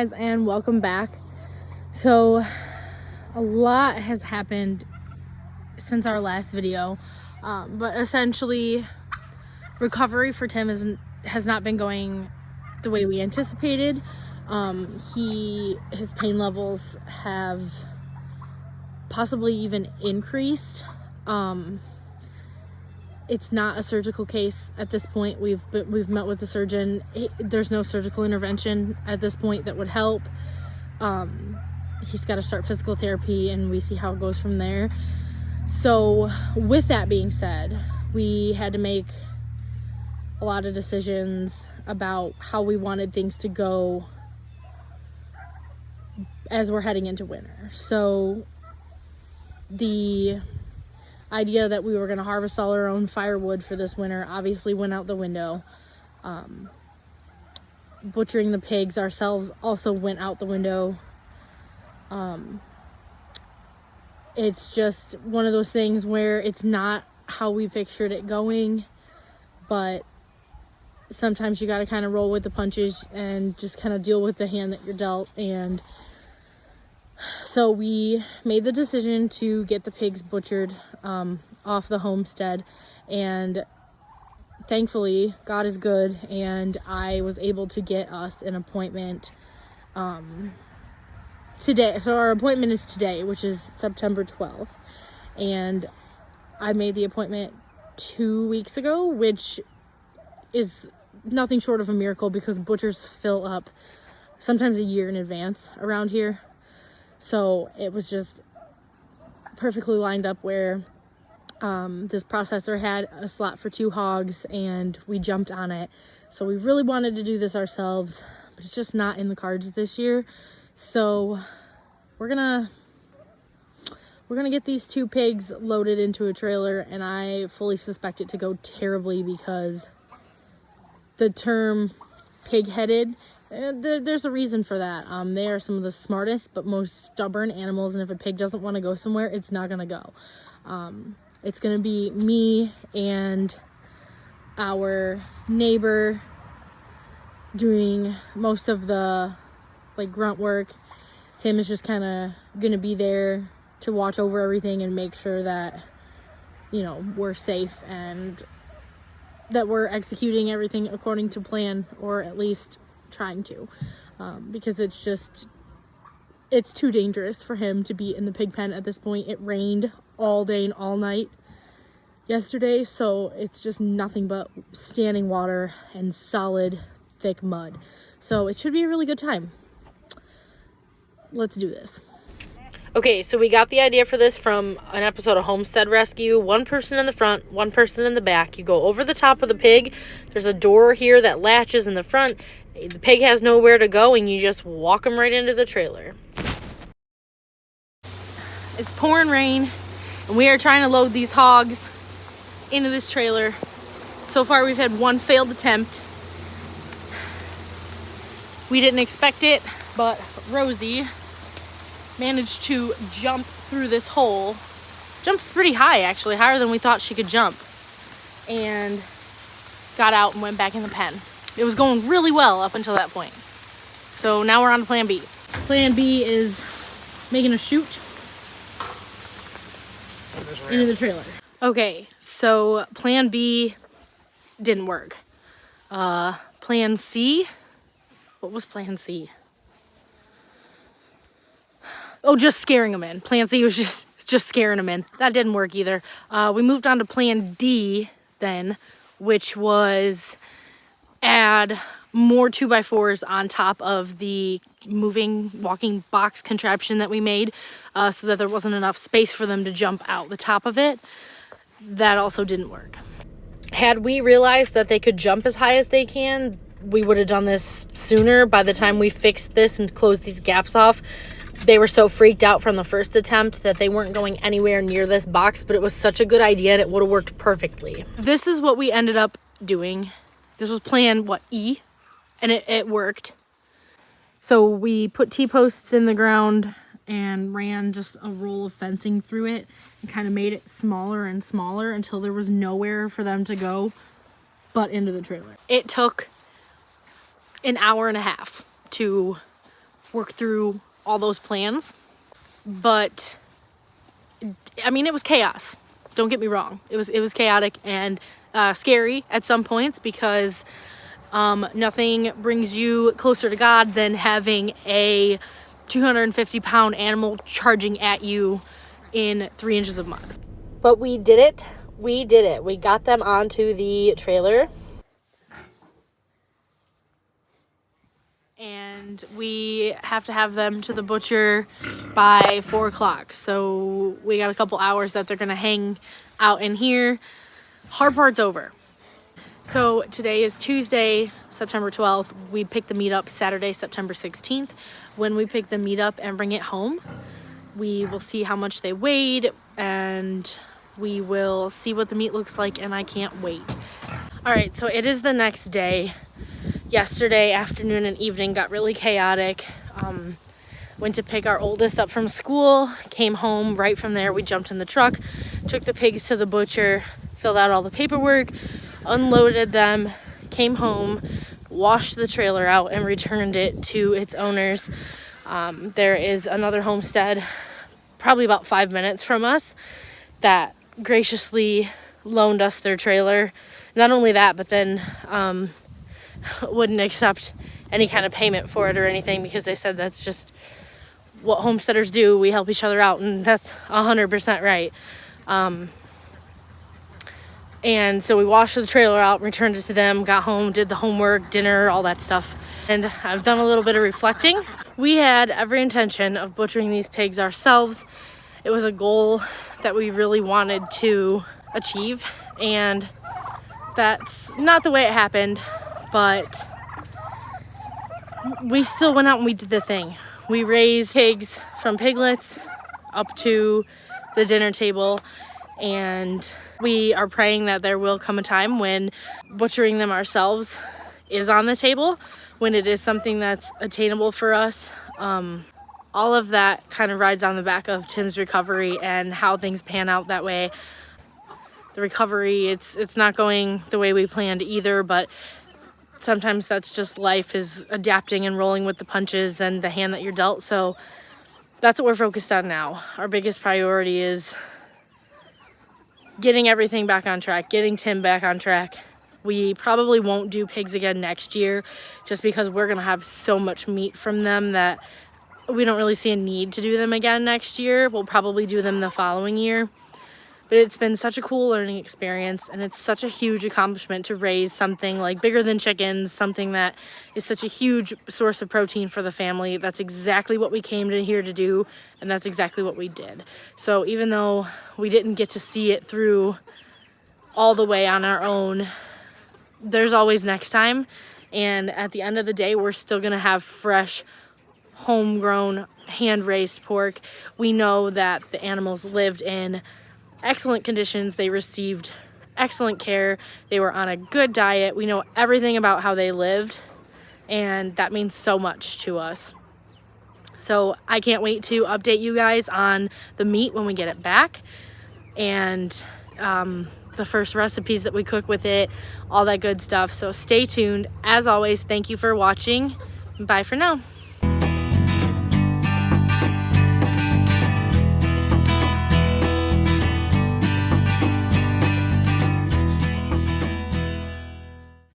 guys, and welcome back. So a lot has happened since our last video, but essentially recovery for Tim has not been going the way we anticipated. His pain levels have possibly even increased. It's not a surgical case at this point. We've met with the surgeon. There's no surgical intervention at this point that would help. He's got to start physical therapy, and we see how it goes from there. So with that being said, we had to make a lot of decisions about how we wanted things to go as we're heading into winter. So the idea that we were going to harvest all our own firewood for this winter obviously went out the window. Butchering the pigs ourselves also went out the window. It's just one of those things where it's not how we pictured it going, but sometimes you got to kind of roll with the punches and just kind of deal with the hand that you're dealt. And so we made the decision to get the pigs butchered off the homestead, and thankfully God is good, and I was able to get us an appointment today. So our appointment is today, which is September 12th, and I made the appointment 2 weeks ago, which is nothing short of a miracle because butchers fill up sometimes a year in advance around here. So it was just perfectly lined up where this processor had a slot for 2 hogs, and we jumped on it. So we really wanted to do this ourselves, but it's just not in the cards this year. So we're gonna get these 2 pigs loaded into a trailer, and I fully suspect it to go terribly because the term pig-headed, there's a reason for that. They are some of the smartest but most stubborn animals, and if a pig doesn't want to go somewhere, it's not going to go. It's going to be me and our neighbor doing most of the grunt work. Tim is just kind of going to be there to watch over everything and make sure that, we're safe and that we're executing everything according to plan, or at least trying to, because it's too dangerous for him to be in the pig pen at this point. It rained all day and all night yesterday, so it's just nothing but standing water and solid thick mud. So it should be a really good time. Let's do this. Okay, so we got the idea for this from an episode of Homestead Rescue. 1 person in the front, 1 person in the back. You go over the top of the pig. There's a door here that latches in the front. The pig has nowhere to go, and you just walk him right into the trailer. It's pouring rain, and we are trying to load these hogs into this trailer. So far, we've had 1 failed attempt. We didn't expect it, but Rosie managed to jump through this hole. Jumped pretty high, actually, higher than we thought she could jump, and got out and went back in the pen. It was going really well up until that point. So now we're on to plan B. Plan B is making a chute into the trailer. Okay, so plan B didn't work. Plan C, what was plan C? Oh, just scaring them in. Plan C was just scaring them in. That didn't work either. We moved on to plan D then, which was add more 2x4s on top of the moving walking box contraption that we made, so that there wasn't enough space for them to jump out the top of it. That also didn't work. Had we realized that they could jump as high as they can, we would have done this sooner. By the time we fixed this and closed these gaps off, they were so freaked out from the first attempt that they weren't going anywhere near this box, but it was such a good idea and it would have worked perfectly. This is what we ended up doing. This was plan, E? And it worked. So we put T-posts in the ground and ran just a roll of fencing through it and kind of made it smaller and smaller until there was nowhere for them to go but into the trailer. It took an hour and a half to work through all those plans. But I mean, it was chaos. Don't get me wrong. It was chaotic and scary at some points, because nothing brings you closer to God than having a 250-pound animal charging at you in 3 inches of mud. But we did it. We did it. We got them onto the trailer. And we have to have them to the butcher by 4 o'clock. So we got a couple hours that they're gonna hang out in here. Hard part's over. So today is Tuesday, September 12th. We pick the meat up Saturday, September 16th. When we pick the meat up and bring it home, we will see how much they weighed, and we will see what the meat looks like, and I can't wait. All right, so it is the next day. Yesterday afternoon and evening got really chaotic. Went to pick our oldest up from school, came home. Right from there, we jumped in the truck, took the pigs to the butcher, filled out all the paperwork, unloaded them, came home, washed the trailer out, and returned it to its owners. There is another homestead probably about 5 minutes from us that graciously loaned us their trailer. Not only that, but then wouldn't accept any kind of payment for it or anything, because they said that's just what homesteaders do. We help each other out, and that's 100% right. And so we washed the trailer out, returned it to them, got home, did the homework, dinner, all that stuff. And I've done a little bit of reflecting. We had every intention of butchering these pigs ourselves. It was a goal that we really wanted to achieve, and that's not the way it happened, but we still went out and we did the thing. We raised pigs from piglets up to the dinner table, and we are praying that there will come a time when butchering them ourselves is on the table, when it is something that's attainable for us. All of that kind of rides on the back of Tim's recovery and how things pan out that way. The recovery, it's not going the way we planned either, but sometimes that's just life, is adapting and rolling with the punches and the hand that you're dealt. So that's what we're focused on now. Our biggest priority is getting everything back on track, getting Tim back on track. We probably won't do pigs again next year, just because we're gonna have so much meat from them that we don't really see a need to do them again next year. We'll probably do them the following year. But it's been such a cool learning experience, and it's such a huge accomplishment to raise something like bigger than chickens, something that is such a huge source of protein for the family. That's exactly what we came to here to do, and that's exactly what we did. So even though we didn't get to see it through all the way on our own, there's always next time. And at the end of the day, we're still gonna have fresh, homegrown, hand-raised pork. We know that the animals lived in excellent conditions. They received excellent care. They were on a good diet. We know everything about how they lived, and that means so much to us. So I can't wait to update you guys on the meat when we get it back, and the first recipes that we cook with it, all that good stuff. So stay tuned. As always, thank you for watching. Bye for now.